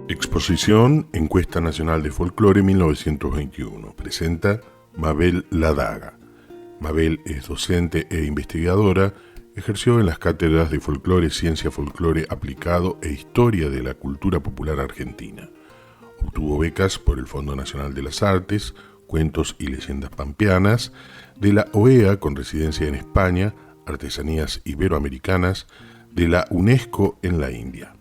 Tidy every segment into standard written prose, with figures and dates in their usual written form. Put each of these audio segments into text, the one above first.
Exposición Encuesta Nacional de Folclore 1921. Presenta Mabel Ladaga. Mabel es docente e investigadora. Ejerció en las cátedras de Folclore, Ciencia Folclore Aplicado e Historia de la Cultura Popular Argentina. Obtuvo becas por el Fondo Nacional de las Artes, Cuentos y Leyendas Pampeanas, de la OEA con residencia en España, Artesanías Iberoamericanas, de la UNESCO en la India.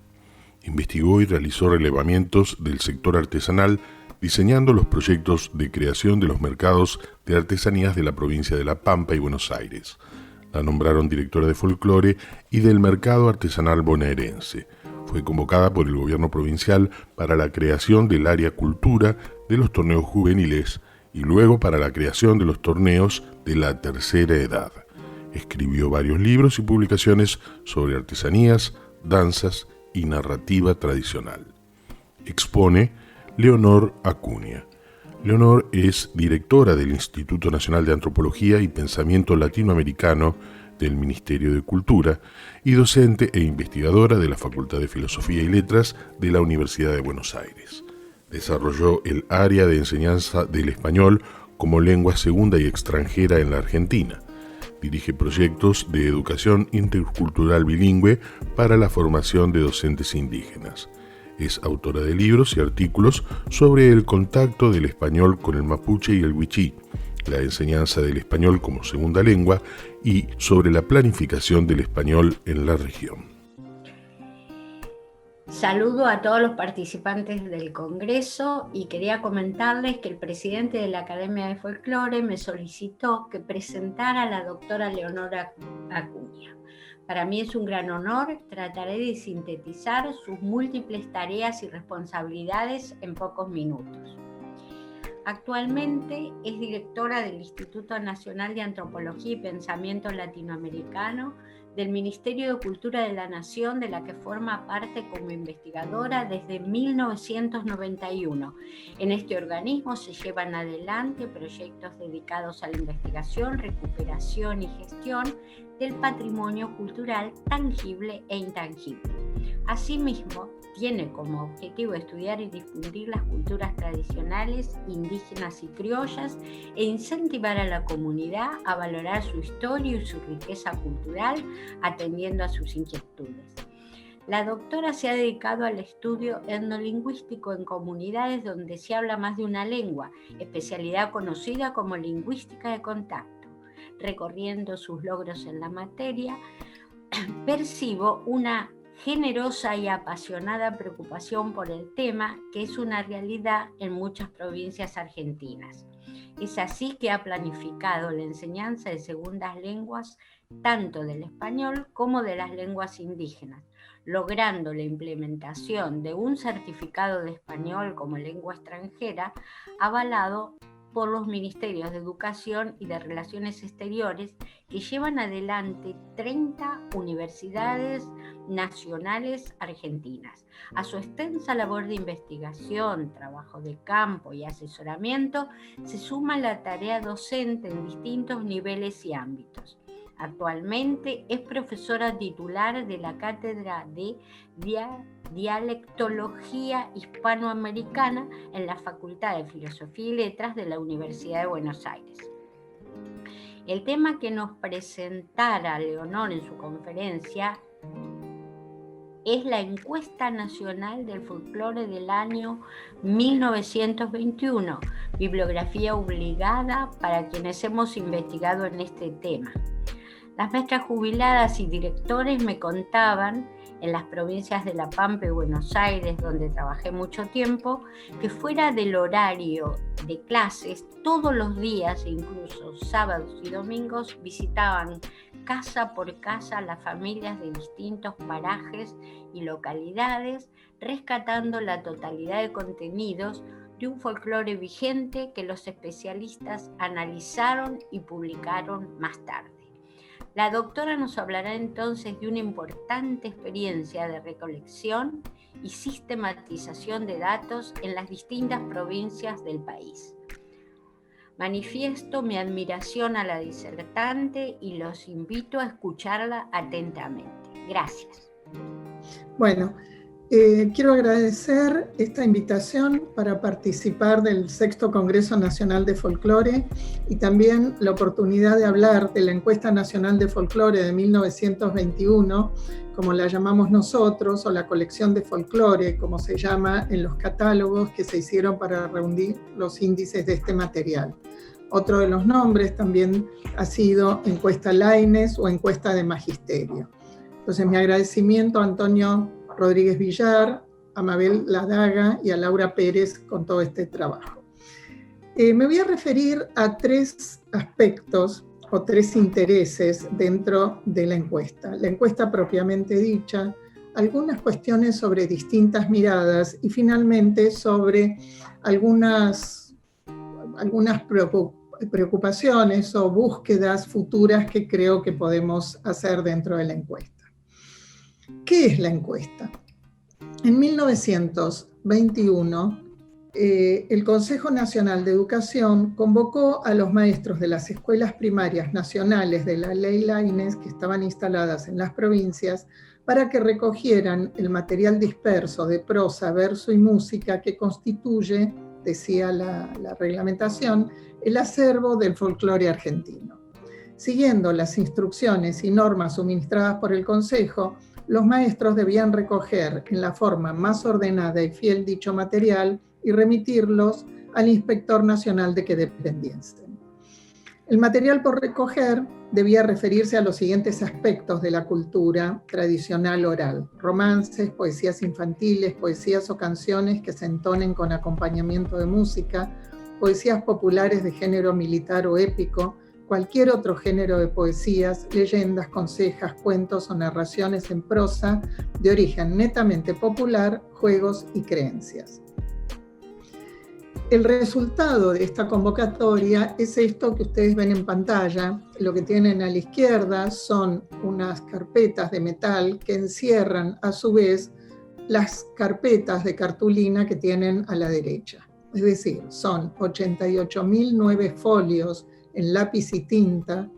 Investigó y realizó relevamientos del sector artesanal, diseñando los proyectos de creación de los mercados de artesanías de la provincia de La Pampa y Buenos Aires. La nombraron directora de folclore y del mercado artesanal bonaerense. Fue convocada por el gobierno provincial para la creación del área cultura de los torneos juveniles y luego para la creación de los torneos de la tercera edad. Escribió varios libros y publicaciones sobre artesanías, danzas y narrativa tradicional. Expone Leonor Acuña. Leonor es directora del Instituto Nacional de Antropología y Pensamiento Latinoamericano del Ministerio de Cultura y docente e investigadora de la Facultad de Filosofía y Letras de la Universidad de Buenos Aires. Desarrolló el área de enseñanza del español como lengua segunda y extranjera en la Argentina. Dirige proyectos de educación intercultural bilingüe para la formación de docentes indígenas. Es autora de libros y artículos sobre el contacto del español con el mapuche y el wichí, la enseñanza del español como segunda lengua y sobre la planificación del español en la región. Saludo a todos los participantes del Congreso y quería comentarles que el presidente de la Academia de Folclore me solicitó que presentara a la doctora Leonor Acuña. Para mí es un gran honor, trataré de sintetizar sus múltiples tareas y responsabilidades en pocos minutos. Actualmente es directora del Instituto Nacional de Antropología y Pensamiento Latinoamericano del Ministerio de Cultura de la Nación, de la que forma parte como investigadora desde 1991. En este organismo se llevan adelante proyectos dedicados a la investigación, recuperación y gestión del patrimonio cultural tangible e intangible. Asimismo, tiene como objetivo estudiar y difundir las culturas tradicionales, indígenas y criollas e incentivar a la comunidad a valorar su historia y su riqueza cultural, atendiendo a sus inquietudes. La doctora se ha dedicado al estudio etnolingüístico en comunidades donde se habla más de una lengua, especialidad conocida como lingüística de contacto. Recorriendo sus logros en la materia, percibo una generosa y apasionada preocupación por el tema, que es una realidad en muchas provincias argentinas. Es así que ha planificado la enseñanza de segundas lenguas, tanto del español como de las lenguas indígenas, logrando la implementación de un certificado de español como lengua extranjera, avalado por los Ministerios de Educación y de Relaciones Exteriores, que llevan adelante 30 universidades nacionales argentinas. A su extensa labor de investigación, trabajo de campo y asesoramiento, se suma la tarea docente en distintos niveles y ámbitos. Actualmente es profesora titular de la Cátedra de Dialectología Hispanoamericana en la Facultad de Filosofía y Letras de la Universidad de Buenos Aires. El tema que nos presentara Leonor en su conferencia es la Encuesta Nacional del Folclore del año 1921, bibliografía obligada para quienes hemos investigado en este tema. Las maestras jubiladas y directores me contaban, en las provincias de La Pampa y Buenos Aires, donde trabajé mucho tiempo, que fuera del horario de clases, todos los días, e incluso sábados y domingos, visitaban casa por casa las familias de distintos parajes y localidades, rescatando la totalidad de contenidos de un folclore vigente que los especialistas analizaron y publicaron más tarde. La doctora nos hablará entonces de una importante experiencia de recolección y sistematización de datos en las distintas provincias del país. Manifiesto mi admiración a la disertante y los invito a escucharla atentamente. Gracias. Bueno, quiero agradecer esta invitación para participar del 6º Congreso Nacional de Folclore y también la oportunidad de hablar de la Encuesta Nacional de Folclore de 1921, como la llamamos nosotros, o la colección de folclore, como se llama en los catálogos que se hicieron para reunir los índices de este material. Otro de los nombres también ha sido encuesta Laínez o encuesta de magisterio. Entonces, mi agradecimiento a Antonio Rodríguez Villar, a Mabel Ladaga y a Laura Pérez con todo este trabajo. Me voy a referir a 3 aspectos o 3 intereses dentro de la encuesta. La encuesta propiamente dicha, algunas cuestiones sobre distintas miradas y finalmente sobre algunas preocupaciones o búsquedas futuras que creo que podemos hacer dentro de la encuesta. ¿Qué es la encuesta? En 1921, el Consejo Nacional de Educación convocó a los maestros de las escuelas primarias nacionales de la Ley Laínez que estaban instaladas en las provincias para que recogieran el material disperso de prosa, verso y música que constituye, decía la reglamentación, el acervo del folclore argentino. Siguiendo las instrucciones y normas suministradas por el Consejo, los maestros debían recoger en la forma más ordenada y fiel dicho material y remitirlos al Inspector Nacional de que dependiesen. El material por recoger debía referirse a los siguientes aspectos de la cultura tradicional oral: romances, poesías infantiles, poesías o canciones que se entonen con acompañamiento de música, poesías populares de género militar o épico, cualquier otro género de poesías, leyendas, consejas, cuentos o narraciones en prosa de origen netamente popular, juegos y creencias. El resultado de esta convocatoria es esto que ustedes ven en pantalla. Lo que tienen a la izquierda son unas carpetas de metal que encierran a su vez las carpetas de cartulina que tienen a la derecha. Es decir, son 88.009 folios en lápiz y tinta,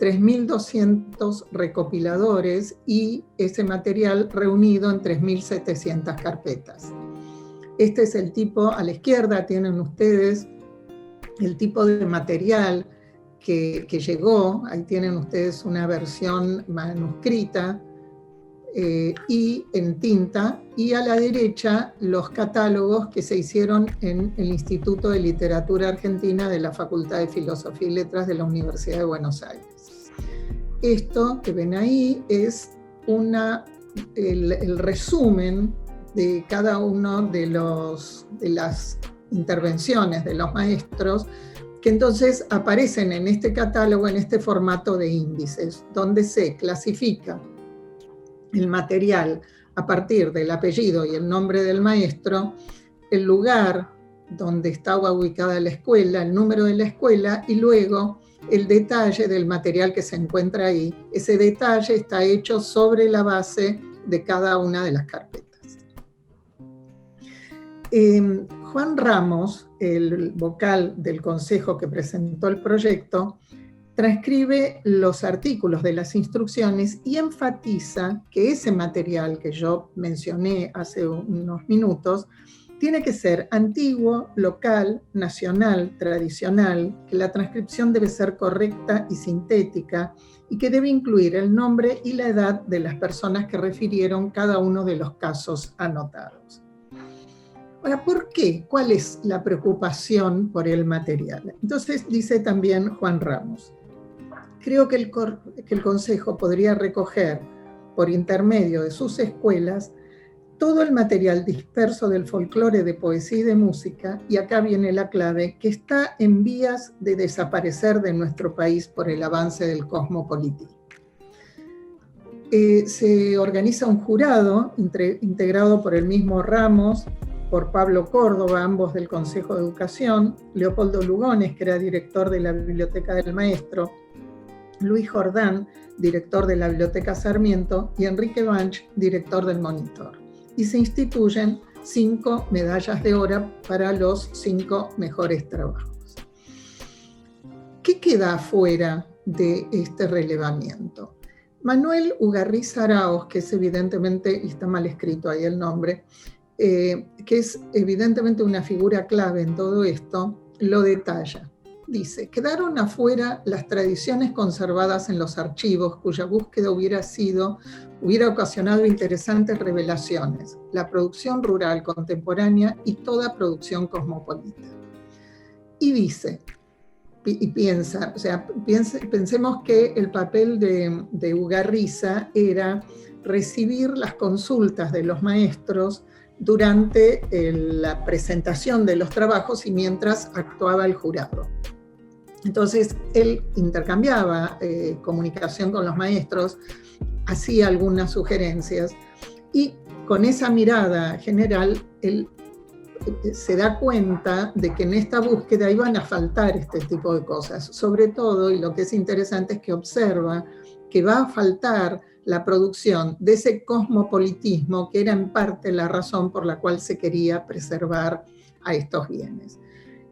3.200 recopiladores y ese material reunido en 3.700 carpetas. Este es el tipo, a la izquierda tienen ustedes el tipo de material que llegó, ahí tienen ustedes una versión manuscrita y en tinta, y a la derecha los catálogos que se hicieron en el Instituto de Literatura Argentina de la Facultad de Filosofía y Letras de la Universidad de Buenos Aires. Esto que ven ahí es el resumen de cada uno de las intervenciones de los maestros, que entonces aparecen en este catálogo, en este formato de índices, donde se clasifica el material a partir del apellido y el nombre del maestro, el lugar donde estaba ubicada la escuela, el número de la escuela y luego el detalle del material que se encuentra ahí. Ese detalle está hecho sobre la base de cada una de las carpetas. Juan Ramos, el vocal del consejo que presentó el proyecto, transcribe los artículos de las instrucciones y enfatiza que ese material que yo mencioné hace unos minutos tiene que ser antiguo, local, nacional, tradicional, que la transcripción debe ser correcta y sintética y que debe incluir el nombre y la edad de las personas que refirieron cada uno de los casos anotados. Ahora, ¿por qué? ¿Cuál es la preocupación por el material? Entonces dice también Juan Ramos: creo que el Consejo podría recoger por intermedio de sus escuelas todo el material disperso del folclore de poesía y de música, y acá viene la clave, que está en vías de desaparecer de nuestro país por el avance del cosmopolitismo. Se organiza un jurado integrado por el mismo Ramos, por Pablo Córdoba, ambos del Consejo de Educación, Leopoldo Lugones, que era director de la Biblioteca del Maestro, Luis Jordán, director de la Biblioteca Sarmiento, y Enrique Banch, director del Monitor. Y se instituyen 5 medallas de oro para los 5 mejores trabajos. ¿Qué queda afuera de este relevamiento? Manuel Ugarriza Araoz, que es evidentemente, y está mal escrito ahí el nombre, que es evidentemente una figura clave en todo esto, lo detalla. Dice, quedaron afuera las tradiciones conservadas en los archivos, cuya búsqueda hubiera ocasionado interesantes revelaciones, la producción rural contemporánea y toda producción cosmopolita. Y dice, y piensa, o sea, pensemos que el papel de Ugarriza era recibir las consultas de los maestros durante la presentación de los trabajos y mientras actuaba el jurado. Entonces, él intercambiaba comunicación con los maestros, hacía algunas sugerencias y con esa mirada general, él se da cuenta de que en esta búsqueda iban a faltar este tipo de cosas. Sobre todo, y lo que es interesante es que observa que va a faltar la producción de ese cosmopolitismo que era en parte la razón por la cual se quería preservar a estos bienes.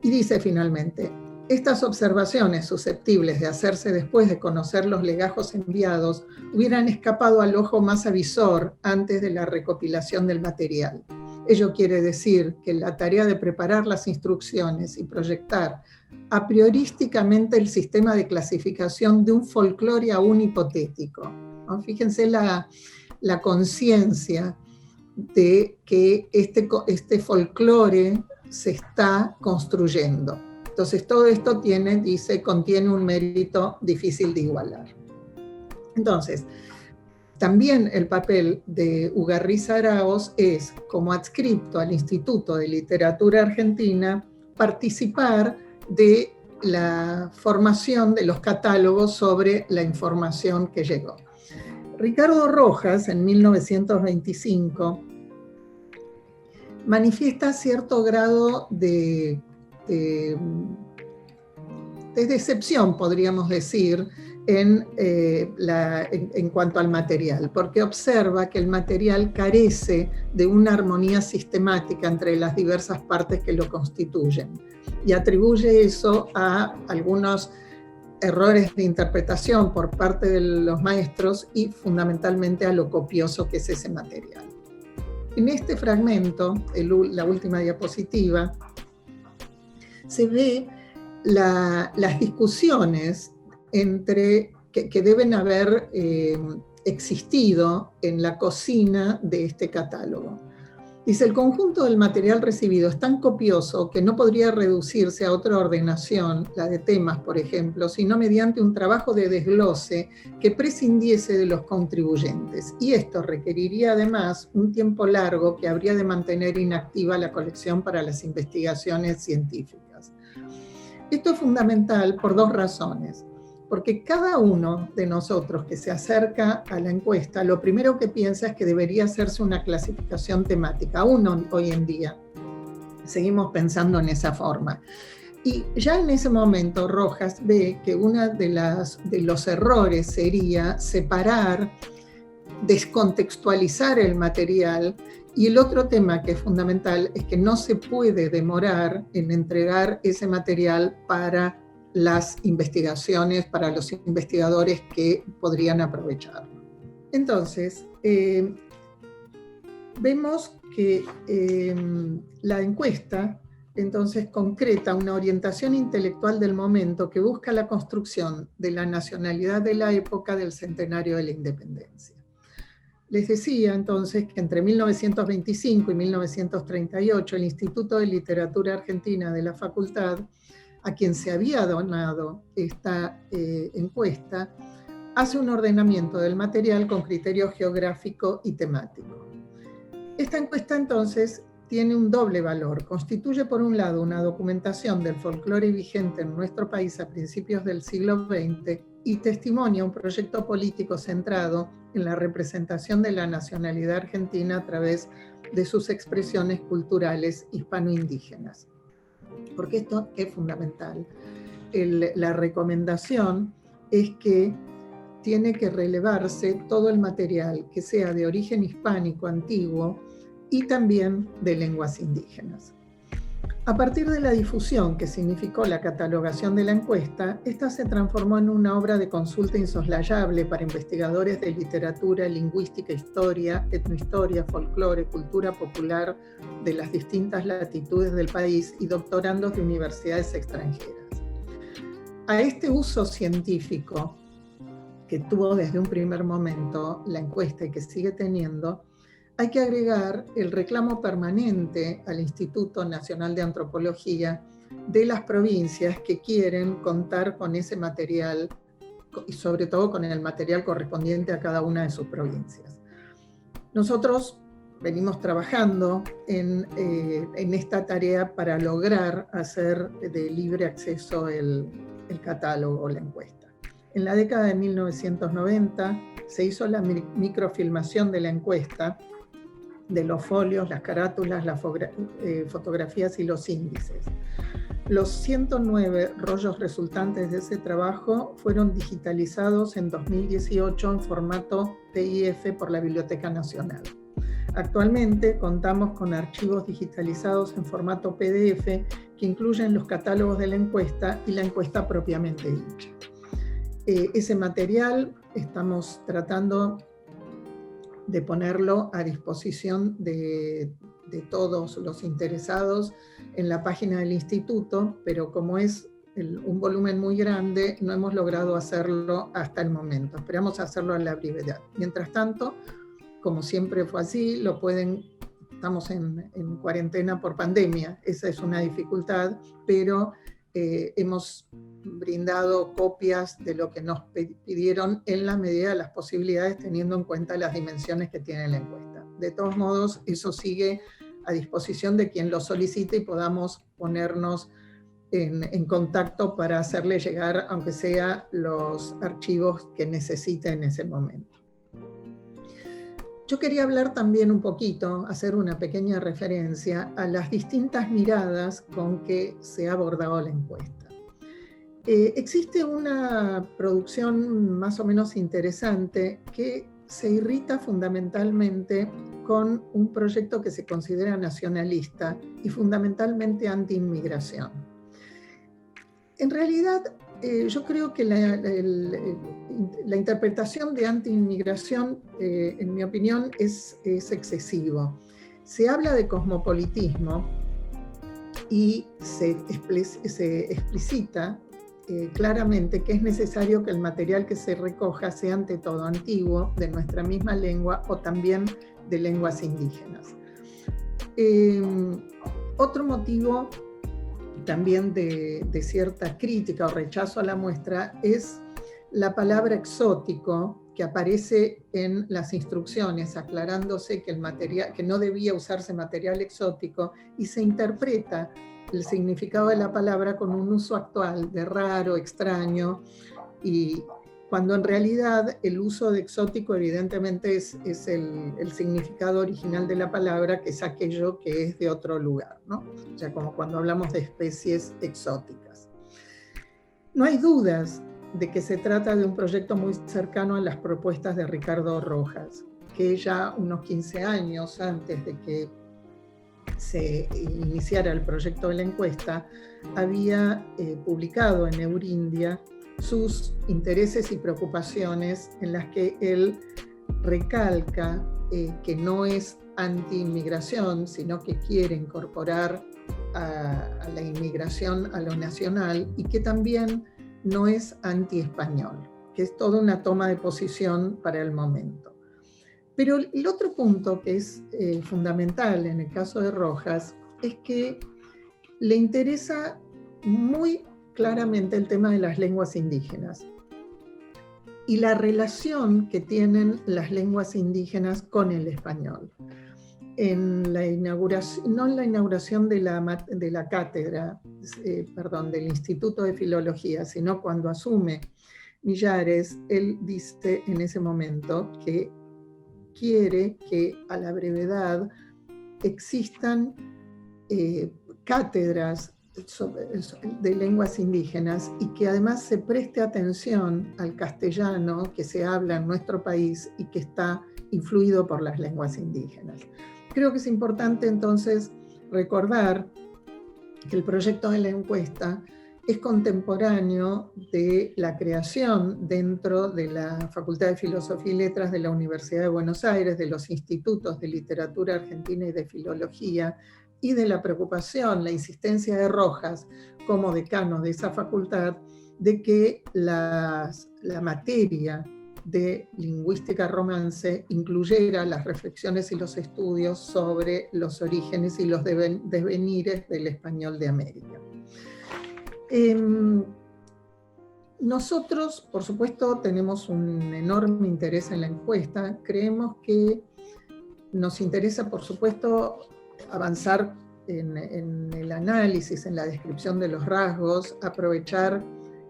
Y dice finalmente, estas observaciones susceptibles de hacerse después de conocer los legajos enviados hubieran escapado al ojo más avisor antes de la recopilación del material. Ello quiere decir que la tarea de preparar las instrucciones y proyectar a priorísticamente el sistema de clasificación de un folclore aún hipotético. ¿No? Fíjense la conciencia de que este folclore se está construyendo. Entonces todo esto contiene un mérito difícil de igualar. Entonces, también el papel de Ugarriza Araoz es, como adscripto al Instituto de Literatura Argentina, participar de la formación de los catálogos sobre la información que llegó. Ricardo Rojas, en 1925, manifiesta cierto grado de decepción, podríamos decir, en cuanto al material, porque observa que el material carece de una armonía sistemática entre las diversas partes que lo constituyen y atribuye eso a algunos errores de interpretación por parte de los maestros y fundamentalmente a lo copioso que es ese material. En este fragmento, la última diapositiva, se ve las discusiones que deben haber existido en la cocina de este catálogo. Dice, el conjunto del material recibido es tan copioso que no podría reducirse a otra ordenación, la de temas, por ejemplo, sino mediante un trabajo de desglose que prescindiese de los contribuyentes. Y esto requeriría además un tiempo largo que habría de mantener inactiva la colección para las investigaciones científicas. Esto es fundamental por dos razones. Porque cada uno de nosotros que se acerca a la encuesta, lo primero que piensa es que debería hacerse una clasificación temática. Aún hoy en día seguimos pensando en esa forma. Y ya en ese momento Rojas ve que uno de los errores sería separar, descontextualizar el material. Y el otro tema que es fundamental es que no se puede demorar en entregar ese material para las investigaciones, para los investigadores que podrían aprovecharlo. Entonces, vemos que la encuesta entonces concreta una orientación intelectual del momento que busca la construcción de la nacionalidad de la época del centenario de la independencia. Les decía entonces que entre 1925 y 1938 el Instituto de Literatura Argentina de la Facultad, a quien se había donado esta encuesta, hace un ordenamiento del material con criterio geográfico y temático. Esta encuesta entonces tiene un doble valor. Constituye por un lado una documentación del folclore vigente en nuestro país a principios del siglo XX y testimonia un proyecto político centrado en la representación de la nacionalidad argentina a través de sus expresiones culturales hispano-indígenas. Porque esto es fundamental. La recomendación es que tiene que relevarse todo el material que sea de origen hispánico antiguo y también de lenguas indígenas. A partir de la difusión que significó la catalogación de la encuesta, esta se transformó en una obra de consulta insoslayable para investigadores de literatura, lingüística, historia, etnohistoria, folclore, cultura popular de las distintas latitudes del país y doctorandos de universidades extranjeras. A este uso científico que tuvo desde un primer momento la encuesta y que sigue teniendo, hay que agregar el reclamo permanente al Instituto Nacional de Antropología de las provincias que quieren contar con ese material y sobre todo con el material correspondiente a cada una de sus provincias. Nosotros venimos trabajando en esta tarea para lograr hacer de libre acceso el catálogo o la encuesta. En la década de 1990 se hizo la microfilmación de la encuesta, de los folios, las carátulas, las fotografías y los índices. Los 109 rollos resultantes de ese trabajo fueron digitalizados en 2018 en formato PIF por la Biblioteca Nacional. Actualmente contamos con archivos digitalizados en formato PDF que incluyen los catálogos de la encuesta y la encuesta propiamente dicha. Ese material estamos tratando de ponerlo a disposición de todos los interesados en la página del instituto, pero como es un volumen muy grande, no hemos logrado hacerlo hasta el momento. Esperamos hacerlo a la brevedad. Mientras tanto, como siempre fue así, estamos en cuarentena por pandemia, esa es una dificultad, pero hemos brindado copias de lo que nos pidieron en la medida de las posibilidades, teniendo en cuenta las dimensiones que tiene la encuesta. De todos modos, eso sigue a disposición de quien lo solicite y podamos ponernos en contacto para hacerle llegar, aunque sea los archivos que necesite en ese momento. Yo quería hablar también un poquito, hacer una pequeña referencia a las distintas miradas con que se ha abordado la encuesta. Existe una producción más o menos interesante que se irrita fundamentalmente con un proyecto que se considera nacionalista y fundamentalmente anti-inmigración. En realidad, yo creo que la interpretación de anti-inmigración, en mi opinión, es excesivo. Se habla de cosmopolitismo y se explicita claramente que es necesario que el material que se recoja sea ante todo antiguo, de nuestra misma lengua o también de lenguas indígenas. Otro motivo también de cierta crítica o rechazo a la muestra es la palabra exótico que aparece en las instrucciones, aclarándose que no debía usarse material exótico, y se interpreta el significado de la palabra con un uso actual de raro, extraño, y cuando en realidad el uso de exótico evidentemente es el significado original de la palabra, que es aquello que es de otro lugar, ¿no? O sea, como cuando hablamos de especies exóticas. No hay dudas de que se trata de un proyecto muy cercano a las propuestas de Ricardo Rojas, que ya unos 15 años antes de que se iniciara el proyecto de la encuesta, había publicado en Eurindia sus intereses y preocupaciones, en las que él recalca que no es anti-inmigración, sino que quiere incorporar a la inmigración a lo nacional, y que también no es anti-español, que es toda una toma de posición para el momento. Pero el otro punto que es fundamental en el caso de Rojas es que le interesa muy claramente el tema de las lenguas indígenas y la relación que tienen las lenguas indígenas con el español. En la inauguración, no en la inauguración de la cátedra, del Instituto de Filología, sino cuando asume Millares, él dice en ese momento que quiere que a la brevedad existan cátedras de lenguas indígenas y que además se preste atención al castellano que se habla en nuestro país y que está influido por las lenguas indígenas. Creo que es importante entonces recordar el proyecto de la encuesta es contemporáneo de la creación dentro de la Facultad de Filosofía y Letras de la Universidad de Buenos Aires, de los institutos de literatura argentina y de filología, y de la preocupación, la insistencia de Rojas como decano de esa facultad, de que la materia de lingüística romance incluyera las reflexiones y los estudios sobre los orígenes y los devenires del español de América. Nosotros, por supuesto, tenemos un enorme interés en la encuesta. Creemos que nos interesa, por supuesto, avanzar en el análisis, en la descripción de los rasgos, aprovechar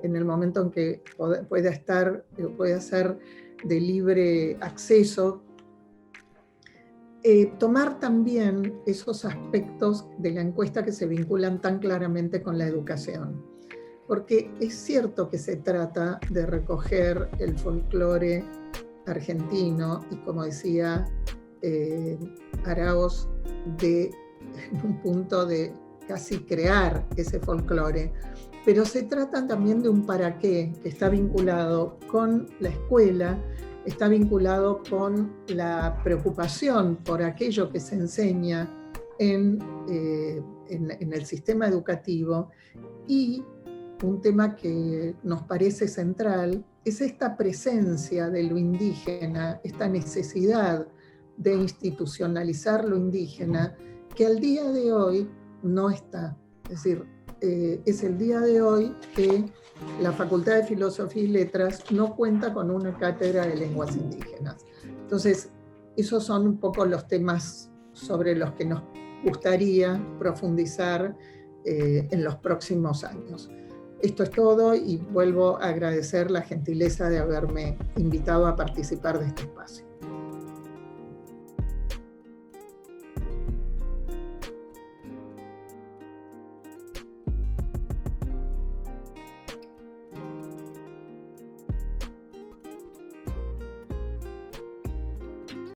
en el momento en que pueda ser de libre acceso, tomar también esos aspectos de la encuesta que se vinculan tan claramente con la educación. Porque es cierto que se trata de recoger el folclore argentino y, como decía Araoz, en un punto de casi crear ese folclore, pero se trata también de un para qué que está vinculado con la escuela, está vinculado con la preocupación por aquello que se enseña en el sistema educativo, y un tema que nos parece central es esta presencia de lo indígena, esta necesidad de institucionalizar lo indígena, que al día de hoy no está. Es decir, es el día de hoy que la Facultad de Filosofía y Letras no cuenta con una cátedra de lenguas indígenas. Entonces, esos son un poco los temas sobre los que nos gustaría profundizar en los próximos años. Esto es todo y vuelvo a agradecer la gentileza de haberme invitado a participar de este espacio.